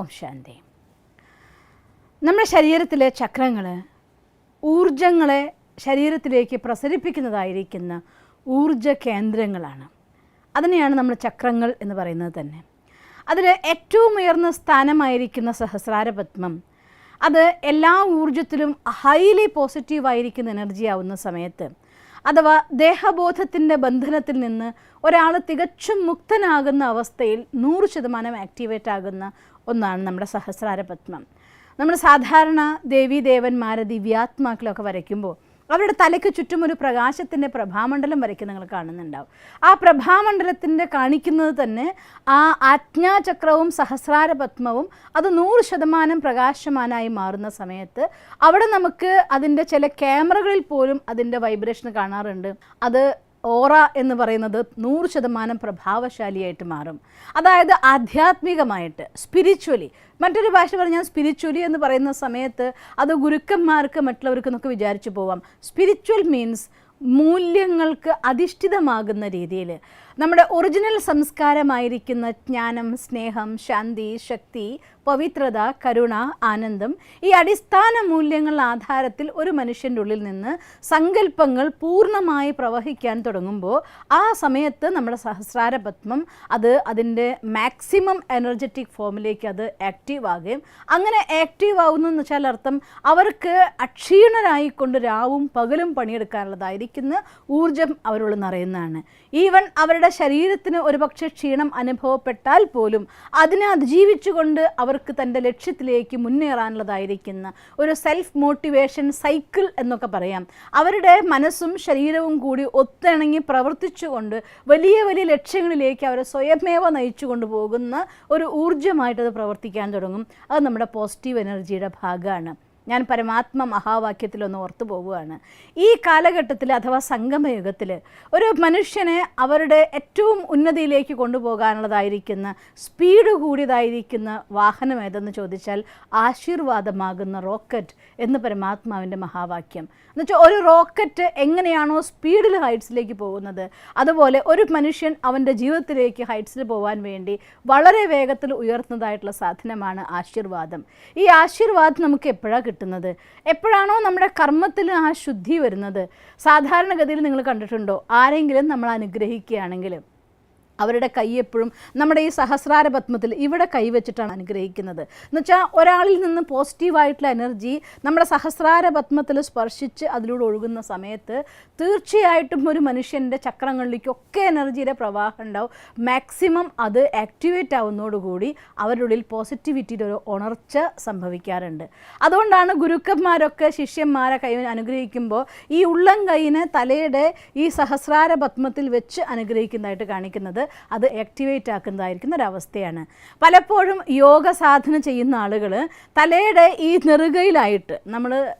ഓം ശാന്തി. നമ്മുടെ ശരീരത്തിലെ ചക്രങ്ങൾ ഊർജങ്ങളെ ശരീരത്തിലേക്ക് പ്രസരിപ്പിക്കുന്നതായിരിക്കുന്ന ഊർജ കേന്ദ്രങ്ങളാണ്. അതിനെയാണ് നമ്മൾ ചക്രങ്ങൾ എന്ന് പറയുന്നത് തന്നെ. അതിൽ ഏറ്റവും ഉയർന്ന സ്ഥാനമായിരിക്കുന്ന സഹസ്രാരപത്മം, അത് എല്ലാ ഊർജത്തിലും ഹൈലി പോസിറ്റീവായിരിക്കുന്ന എനർജി ആവുന്ന സമയത്ത്, അഥവാ ദേഹബോധത്തിൻ്റെ ബന്ധനത്തിൽ നിന്ന് ഒരാൾ തികച്ചും മുക്തനാകുന്ന അവസ്ഥയിൽ 100% ആക്ടിവേറ്റ് ആകുന്ന ഒന്നാണ് നമ്മുടെ സഹസ്രാരപത്മം. നമ്മൾ സാധാരണ ദേവീദേവന്മാരെ ദിവ്യാത്മാക്കളൊക്കെ വരയ്ക്കുമ്പോൾ അവരുടെ തലയ്ക്ക് ചുറ്റും ഒരു പ്രകാശത്തിൻ്റെ പ്രഭാമണ്ഡലം വരയ്ക്കുന്ന നിങ്ങൾ കാണുന്നുണ്ടാവും. ആ പ്രഭാമണ്ഡലത്തിൻ്റെ കാണിക്കുന്നത് തന്നെ ആ ആജ്ഞാചക്രവും സഹസ്രാരപത്മവും അത് 100% പ്രകാശമാനായി മാറുന്ന സമയത്ത് അവിടെ നമുക്ക് അതിൻ്റെ ചില ക്യാമറകളിൽ പോലും അതിൻ്റെ വൈബ്രേഷൻ കാണാറുണ്ട്. അത് ഓറ എന്ന് പറയുന്നത് 100% പ്രഭാവശാലിയായിട്ട് മാറും. അതായത് ആധ്യാത്മികമായിട്ട്, സ്പിരിച്വലി, മറ്റൊരു ഭാഷ പറഞ്ഞാൽ സ്പിരിച്വലി എന്ന് പറയുന്ന സമയത്ത് അത് ഗുരുക്കന്മാർക്ക് മറ്റുള്ളവർക്ക് എന്നൊക്കെ വിചാരിച്ചു പോവാം. സ്പിരിച്വൽ മീൻസ് മൂല്യങ്ങൾക്ക് അധിഷ്ഠിതമാകുന്ന രീതിയിൽ നമ്മുടെ ഒറിജിനൽ സംസ്കാരമായിരിക്കുന്ന ജ്ഞാനം, സ്നേഹം, ശാന്തി, ശക്തി, പവിത്രത, കരുണ, ആനന്ദം, ഈ അടിസ്ഥാന മൂല്യങ്ങൾ ആധാരത്തിൽ ഒരു മനുഷ്യൻ്റെ ഉള്ളിൽ നിന്ന് സങ്കല്പങ്ങൾ പൂർണ്ണമായി പ്രവഹിക്കാൻ തുടങ്ങുമ്പോൾ ആ സമയത്ത് നമ്മുടെ സഹസ്രാരപത്മം അത് അതിൻ്റെ മാക്സിമം എനർജറ്റിക് ഫോമിലേക്ക് അത് ആക്റ്റീവ് ആകുകയും, അങ്ങനെ ആക്റ്റീവ് ആകുന്നു എന്ന് വെച്ചാൽ അർത്ഥം അവർക്ക് അക്ഷീണരായിക്കൊണ്ട് രാവും പകലും പണിയെടുക്കാനുള്ളതായിരിക്കുന്ന ഊർജം അവരുള്ളിൽ നിറയുന്നതാണ്. ഈവൻ അവരുടെ ശരീരത്തിന് ഒരുപക്ഷെ ക്ഷീണം അനുഭവപ്പെട്ടാൽ പോലും അതിനെ അതിജീവിച്ചുകൊണ്ട് അവർക്ക് തൻ്റെ ലക്ഷ്യത്തിലേക്ക് മുന്നേറാനുള്ളതായിരിക്കുന്ന ഒരു സെൽഫ് മോട്ടിവേഷൻ സൈക്കിൾ എന്നൊക്കെ പറയാം. അവരുടെ മനസ്സും ശരീരവും കൂടി ഒത്തിണങ്ങി പ്രവർത്തിച്ചുകൊണ്ട് വലിയ വലിയ ലക്ഷ്യങ്ങളിലേക്ക് അവരെ സ്വയമേവ നയിച്ചു കൊണ്ടുപോകുന്ന ഒരു ഊർജ്ജമായിട്ടത് പ്രവർത്തിക്കാൻ തുടങ്ങും. അത് നമ്മുടെ പോസിറ്റീവ് എനർജിയുടെ ഭാഗമാണ്. ഞാൻ പരമാത്മ മഹാവാക്യത്തിലൊന്ന് ഓർത്തു പോവുകയാണ്. ഈ കാലഘട്ടത്തിൽ അഥവാ സംഗമയുഗത്തിൽ ഒരു മനുഷ്യനെ അവരുടെ ഏറ്റവും ഉന്നതിയിലേക്ക് കൊണ്ടുപോകാനുള്ളതായിരിക്കുന്ന സ്പീഡ് കൂടിയതായിരിക്കുന്ന വാഹനം ഏതെന്ന് ചോദിച്ചാൽ ആശീർവാദമാകുന്ന റോക്കറ്റ് എന്ന് പരമാത്മാവിൻ്റെ മഹാവാക്യം. എന്നുവെച്ചാൽ ഒരു റോക്കറ്റ് എങ്ങനെയാണോ സ്പീഡിൽ ഹൈറ്റ്സിലേക്ക് പോകുന്നത്, അതുപോലെ ഒരു മനുഷ്യൻ അവൻ്റെ ജീവിതത്തിലേക്ക് ഹൈറ്റ്സിൽ പോകാൻ വേണ്ടി വളരെ വേഗത്തിൽ ഉയർത്തുന്നതായിട്ടുള്ള സാധനമാണ് ആശീർവാദം. ഈ ആശീർവാദം നമുക്ക് എപ്പോഴാണ് കിട്ടുന്നത്? എപ്പോഴാണോ നമ്മുടെ കർമ്മത്തിൽ ആ ശുദ്ധി വരുന്നത്. സാധാരണഗതിയിൽ നിങ്ങൾ കണ്ടിട്ടുണ്ടോ, ആരെങ്കിലും നമ്മൾ അനുഗ്രഹിക്കുകയാണെങ്കിൽ അവരുടെ കൈ എപ്പോഴും നമ്മുടെ ഈ സഹസ്രാരപത്മത്തിൽ ഇവിടെ കൈവച്ചിട്ടാണ് അനുഗ്രഹിക്കുന്നത്. എന്നുവെച്ചാൽ ഒരാളിൽ നിന്ന് പോസിറ്റീവായിട്ടുള്ള എനർജി നമ്മുടെ സഹസ്രാരപത്മത്തിൽ സ്പർശിച്ച് അതിലൂടെ ഒഴുകുന്ന സമയത്ത് തീർച്ചയായിട്ടും ഒരു മനുഷ്യൻ്റെ ചക്രങ്ങളിലേക്കൊക്കെ എനർജിയുടെ പ്രവാഹം ഉണ്ടാവും. മാക്സിമം അത് ആക്ടിവേറ്റ് ആവുന്നതോടുകൂടി അവരുടെ ഉള്ളിൽ പോസിറ്റിവിറ്റിയുടെ ഒരു ഉണർച്ച സംഭവിക്കാറുണ്ട്. അതുകൊണ്ടാണ് ഗുരുക്കന്മാരൊക്കെ ശിഷ്യന്മാരെ കൈ അനുഗ്രഹിക്കുമ്പോൾ ഈ ഉള്ളം കൈയിനെ തലയുടെ ഈ സഹസ്രാരപത്മത്തിൽ വെച്ച് അനുഗ്രഹിക്കുന്നതായിട്ട് കാണിക്കുന്നത്. അത് ആക്ടിവേറ്റ് ആക്കുന്നതായിരിക്കുന്ന ഒരവസ്ഥയാണ്. പലപ്പോഴും യോഗ സാധന ചെയ്യുന്ന ആളുകൾ തലയുടെ ഈ നെറുകയിലായിട്ട്, നമ്മൾ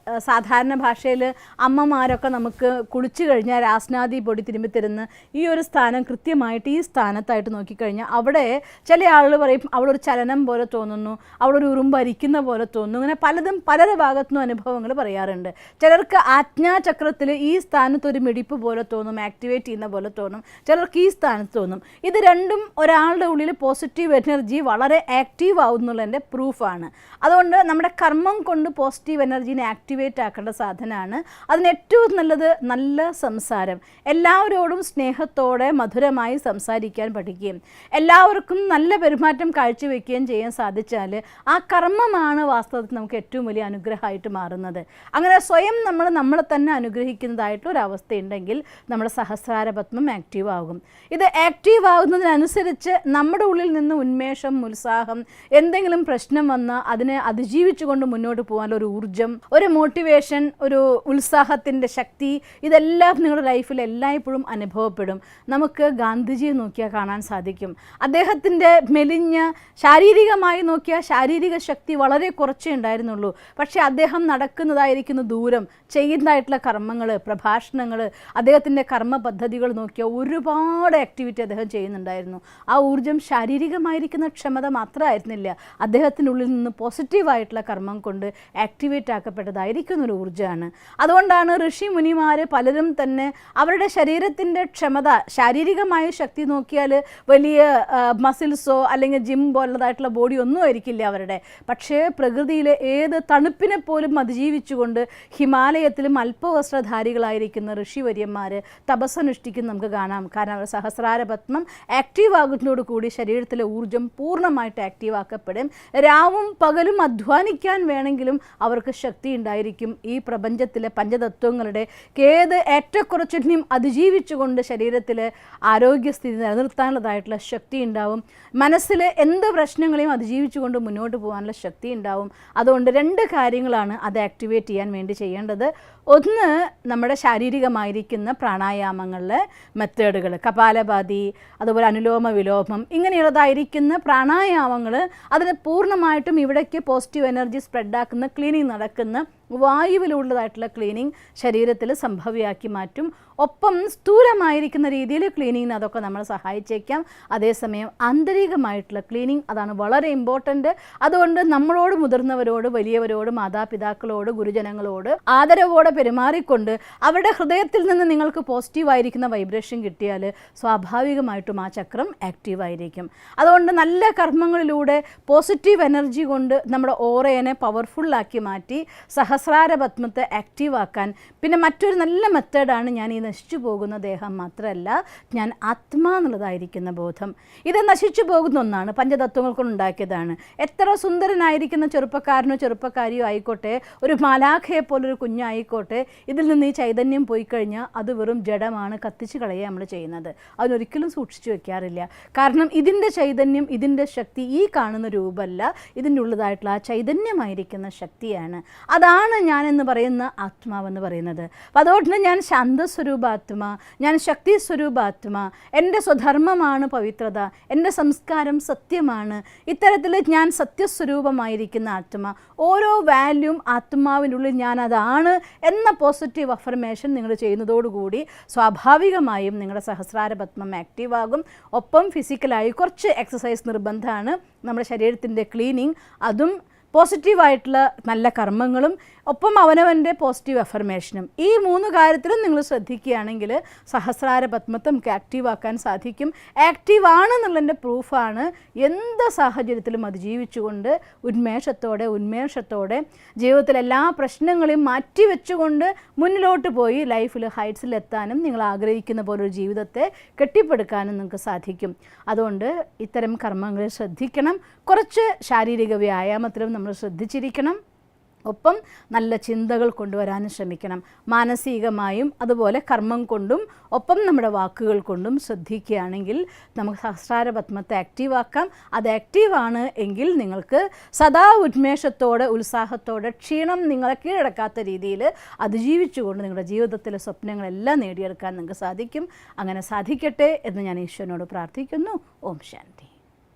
സാധാരണ ഭാഷയിൽ അമ്മമാരൊക്കെ നമുക്ക് കുളിച്ചു കഴിഞ്ഞാൽ രാസ്നാദി പൊടി തിരുമ്പി തരുന്ന ഈ ഒരു സ്ഥാനം കൃത്യമായിട്ട് ഈ സ്ഥാനത്തായിട്ട് നോക്കിക്കഴിഞ്ഞാൽ അവിടെ ചില ആളുകൾ പറയും അവിടെ ഒരു ചലനം പോലെ തോന്നുന്നു, അവിടെ ഒരു ഉറുമ്പരിക്കുന്ന പോലെ തോന്നുന്നു. അങ്ങനെ പലതും പലരുടെ ഭാഗത്തുനിന്നും അനുഭവങ്ങൾ പറയാറുണ്ട്. ചിലർക്ക് ആജ്ഞാചക്രത്തിൽ ഈ സ്ഥാനത്ത് ഒരു മിടിപ്പ് പോലെ തോന്നും, ആക്ടിവേറ്റ് ചെയ്യുന്ന പോലെ തോന്നും. ചിലർക്ക് ഈ സ്ഥാനത്ത് തോന്നും. ഇത് രണ്ടും ഒരാളുടെ ഉള്ളിൽ പോസിറ്റീവ് എനർജി വളരെ ആക്റ്റീവ് ആവുന്നുള്ളതിൻ്റെ പ്രൂഫാണ്. അതുകൊണ്ട് നമ്മുടെ കർമ്മം കൊണ്ട് പോസിറ്റീവ് എനർജീനെ ആക്ടിവേറ്റ് ആക്കേണ്ട സാധനമാണ്. അതിന് ഏറ്റവും നല്ലത് നല്ല സംസാരം, എല്ലാവരോടും സ്നേഹത്തോടെ മധുരമായി സംസാരിക്കാൻ പഠിക്കുകയും എല്ലാവർക്കും നല്ല പെരുമാറ്റം കാഴ്ചവെക്കുകയും ചെയ്യാൻ സാധിച്ചാൽ ആ കർമ്മമാണ് വാസ്തവത്തിൽ നമുക്ക് ഏറ്റവും വലിയ അനുഗ്രഹമായിട്ട് മാറുന്നത്. അങ്ങനെ സ്വയം നമ്മളെ തന്നെ അനുഗ്രഹിക്കുന്നതായിട്ടൊരവസ്ഥയുണ്ടെങ്കിൽ നമ്മുടെ സഹസ്രാരപത്മം ആക്റ്റീവ് ആകും. ഇത് ആക്റ്റീവ് ആകുന്നതിനനുസരിച്ച് നമ്മുടെ ഉള്ളിൽ നിന്ന് ഉന്മേഷം, ഉത്സാഹം, എന്തെങ്കിലും പ്രശ്നം വന്നാൽ അതിനെ അതിജീവിച്ചുകൊണ്ട് മുന്നോട്ട് പോകാനുള്ള ഒരു ഊർജം, ഒരു മോട്ടിവേഷൻ, ഒരു ഉത്സാഹത്തിൻ്റെ ശക്തി, ഇതെല്ലാം നിങ്ങളുടെ ലൈഫിൽ എല്ലായ്പ്പോഴും അനുഭവപ്പെടും. നമുക്ക് ഗാന്ധിജിയെ നോക്കിയാൽ കാണാൻ സാധിക്കും. അദ്ദേഹത്തിൻ്റെ മെലിഞ്ഞ ശാരീരികമായി നോക്കിയാൽ ശാരീരിക ശക്തി വളരെ കുറച്ചേ ഉണ്ടായിരുന്നുള്ളൂ. പക്ഷേ അദ്ദേഹം നടക്കുന്നതായിരിക്കുന്ന ദൂരം, ചെയ്യുന്നതായിട്ടുള്ള കർമ്മങ്ങൾ, പ്രഭാഷണങ്ങൾ, അദ്ദേഹത്തിൻ്റെ കർമ്മ പദ്ധതികൾ നോക്കിയാൽ ഒരുപാട് ആക്ടിവിറ്റി അദ്ദേഹം ചെയ്യുന്നുണ്ടായിരുന്നു. ആ ഊർജ്ജം ശാരീരികമായിരിക്കുന്ന ക്ഷമത മാത്രമായിരുന്നില്ല, അദ്ദേഹത്തിനുള്ളിൽ നിന്ന് പോസിറ്റീവായിട്ടുള്ള കർമ്മം കൊണ്ട് ആക്ടിവേറ്റ് ആക്കപ്പെട്ടതായിരിക്കുന്ന ഒരു ഊർജ്ജമാണ്. അതുകൊണ്ടാണ് ഋഷി മുനിമാർ പലരും തന്നെ അവരുടെ ശരീരത്തിൻ്റെ ക്ഷമത, ശാരീരികമായ ശക്തി നോക്കിയാൽ വലിയ മസിൽസോ അല്ലെങ്കിൽ ജിം പോലുള്ളതായിട്ടുള്ള ബോഡി ഒന്നും ആയിരിക്കില്ല അവരുടെ. പക്ഷേ പ്രകൃതിയിലെ ഏത് തണുപ്പിനെ പോലും അതിജീവിച്ചുകൊണ്ട് ഹിമാലയത്തിലും അല്പവസ്ത്രധാരികളായിരിക്കുന്ന ഋഷിവര്യന്മാർ തപസ്സനുഷ്ഠിക്കുന്ന നമുക്ക് കാണാം. കാരണം അവർ സഹസ്രാര പത്മം ആക്റ്റീവ് ആകുന്നതോടുകൂടി ശരീരത്തിലെ ഊർജ്ജം പൂർണ്ണമായിട്ട് ആക്റ്റീവ് ആക്കപ്പെടും. രാവും പകലും അധ്വാനിക്കാൻ വേണമെങ്കിലും അവർക്ക് ശക്തി ഉണ്ടായിരിക്കും. ഈ പ്രപഞ്ചത്തിലെ പഞ്ചതത്വങ്ങളുടെ ഏത് ഏറ്റക്കുറച്ചിനെയും അതിജീവിച്ചുകൊണ്ട് ശരീരത്തിൽ ആരോഗ്യസ്ഥിതി നിലനിർത്താനുള്ളതായിട്ടുള്ള ശക്തി ഉണ്ടാവും. മനസ്സിലെ എന്ത് പ്രശ്നങ്ങളെയും അതിജീവിച്ചുകൊണ്ട് മുന്നോട്ട് പോകാനുള്ള ശക്തി ഉണ്ടാവും. അതുകൊണ്ട് 2 കാര്യങ്ങളാണ് അത് ആക്ടിവേറ്റ് ചെയ്യാൻ വേണ്ടി ചെയ്യേണ്ടത്. ഒന്ന്, നമ്മുടെ ശാരീരികമായിരിക്കുന്ന പ്രാണായാമങ്ങളിലെ മെത്തേഡുകൾ, കപാലഭാതി, അതുപോലെ അനുലോമ വിലോമം, ഇങ്ങനെയുള്ളതായിരിക്കുന്ന പ്രാണായാമങ്ങൾ, അതിന് പൂർണ്ണമായിട്ടും ഇവിടേക്ക് പോസിറ്റീവ് എനർജി സ്പ്രെഡാക്കുന്ന ക്ലീനിങ് നടക്കുന്ന വായുവിലുള്ളതായിട്ടുള്ള ക്ലീനിങ് ശരീരത്തിൽ സംഭവ്യമാക്കി മാറ്റും. ഒപ്പം സ്ഥൂലമായിരിക്കുന്ന രീതിയിൽ ക്ലീനിങ്ങിന് അതൊക്കെ നമ്മളെ സഹായിച്ചേക്കാം. അതേസമയം ആന്തരികമായിട്ടുള്ള ക്ലീനിങ്, അതാണ് വളരെ ഇമ്പോർട്ടൻറ്റ്. അതുകൊണ്ട് നമ്മളോട്, മുതിർന്നവരോട്, വലിയവരോട്, മാതാപിതാക്കളോട്, ഗുരുജനങ്ങളോട് ആദരവോടെ പെരുമാറിക്കൊണ്ട് അവരുടെ ഹൃദയത്തിൽ നിന്ന് നിങ്ങൾക്ക് പോസിറ്റീവായിരിക്കുന്ന വൈബ്രേഷൻ കിട്ടിയാൽ സ്വാഭാവികമായിട്ടും ആ ചക്രം ആക്റ്റീവായിരിക്കും. അതുകൊണ്ട് നല്ല കർമ്മങ്ങളിലൂടെ പോസിറ്റീവ് എനർജി കൊണ്ട് നമ്മുടെ ഓറയെ പവർഫുള്ളാക്കി മാറ്റി സഹസ്രാര പത്മത്തെ ആക്റ്റീവാക്കാൻ. പിന്നെ മറ്റൊരു നല്ല മെത്തേഡാണ് ഞാൻ ഈ നശിച്ചു പോകുന്ന ദേഹം മാത്രമല്ല, ഞാൻ ആത്മാ എന്നുള്ളതായിരിക്കുന്ന ബോധം. ഇത് നശിച്ചു പോകുന്ന ഒന്നാണ്, പഞ്ചതത്വങ്ങൾ കൊണ്ടുണ്ടാക്കിയതാണ്. എത്ര സുന്ദരനായിരിക്കുന്ന ചെറുപ്പക്കാരനോ ചെറുപ്പക്കാരിയോ ആയിക്കോട്ടെ, ഒരു മാലാഖയെ പോലൊരു കുഞ്ഞായിക്കോട്ടെ, ഇതിൽ നിന്ന് ഈ ചൈതന്യം പോയി കഴിഞ്ഞാൽ അത് വെറും ജഡമാണ്, കത്തിച്ച് കളയുക നമ്മൾ ചെയ്യുന്നത്. അതിനൊരിക്കലും സൂക്ഷിച്ചു വെക്കാറില്ല. കാരണം ഇതിൻ്റെ ചൈതന്യം, ഇതിൻ്റെ ശക്തി ഈ കാണുന്ന രൂപമല്ല, ഇതിൻ്റെ ഉള്ളതായിട്ടുള്ള ആ ചൈതന്യമായിരിക്കുന്ന ശക്തിയാണ്. അതാണ് ഞാനെന്ന് പറയുന്ന ആത്മാവെന്ന് പറയുന്നത്. അപ്പോൾ അതുകൊണ്ട് ഞാൻ ശാന്തസ്വരൂപാത്മാ, ഞാൻ ശക്തി സ്വരൂപാത്മാ, എൻ്റെ സ്വധർമ്മമാണ് പവിത്രത, എൻ്റെ സംസ്കാരം സത്യമാണ്, ഇത്തരത്തിൽ ഞാൻ സത്യസ്വരൂപമായിരിക്കുന്ന ആത്മാ, ഓരോ വാല്യൂം ആത്മാവിനുള്ളിൽ ഞാൻ അതാണ് എന്ന പോസിറ്റീവ് അഫർമേഷൻ നിങ്ങൾ ചെയ്യുന്നതോടുകൂടി സ്വാഭാവികമായും നിങ്ങളുടെ സഹസ്രാര പത്മം ആക്റ്റീവാകും. ഒപ്പം ഫിസിക്കലായി കുറച്ച് എക്സസൈസ് നിർബന്ധമാണ്. നമ്മുടെ ശരീരത്തിൻ്റെ ക്ലീനിങ്, അതും പോസിറ്റീവായിട്ടുള്ള നല്ല കർമ്മങ്ങളും, ഒപ്പം അവനവൻ്റെ പോസിറ്റീവ് അഫർമേഷനും. ഈ 3 കാര്യത്തിലും നിങ്ങൾ ശ്രദ്ധിക്കുകയാണെങ്കിൽ സഹസ്രാര പത്മത്തെ നമുക്ക് ആക്റ്റീവാക്കാൻ സാധിക്കും. ആക്റ്റീവാണെന്നുള്ളതിൻ്റെ പ്രൂഫാണ് എന്ത് സാഹചര്യത്തിലും അതിജീവിച്ചുകൊണ്ട് ഉന്മേഷത്തോടെ ജീവിതത്തിലെ എല്ലാ പ്രശ്നങ്ങളെയും മാറ്റിവെച്ചുകൊണ്ട് മുന്നിലോട്ട് പോയി ലൈഫിൽ ഹൈറ്റ്സിലെത്താനും നിങ്ങൾ ആഗ്രഹിക്കുന്ന പോലൊരു ജീവിതത്തെ കെട്ടിപ്പടുക്കാനും നിങ്ങൾക്ക് സാധിക്കും. അതുകൊണ്ട് ഇത്തരം കർമ്മങ്ങളിൽ ശ്രദ്ധിക്കണം. കുറച്ച് ശാരീരിക വ്യായാമത്തിലും നമ്മൾ ശ്രദ്ധിച്ചിരിക്കണം. ഒപ്പം നല്ല ചിന്തകൾ കൊണ്ടുവരാനും ശ്രമിക്കണം. മാനസികമായും അതുപോലെ കർമ്മം കൊണ്ടും ഒപ്പം നമ്മുടെ വാക്കുകൾ കൊണ്ടും ശ്രദ്ധിക്കുകയാണെങ്കിൽ നമുക്ക് സഹസ്രാര പത്മത്തെ ആക്റ്റീവാക്കാം. അത് ആക്റ്റീവാണ് എങ്കിൽ നിങ്ങൾക്ക് സദാ ഉന്മേഷത്തോടെ, ഉത്സാഹത്തോടെ, ക്ഷീണം നിങ്ങളെ കീഴടക്കാത്ത രീതിയിൽ അതിജീവിച്ചുകൊണ്ട് നിങ്ങളുടെ ജീവിതത്തിലെ സ്വപ്നങ്ങളെല്ലാം നേടിയെടുക്കാൻ നിങ്ങൾക്ക് സാധിക്കും. അങ്ങനെ സാധിക്കട്ടെ എന്ന് ഞാൻ ഈശ്വരനോട് പ്രാർത്ഥിക്കുന്നു. ഓം ശാന്തി.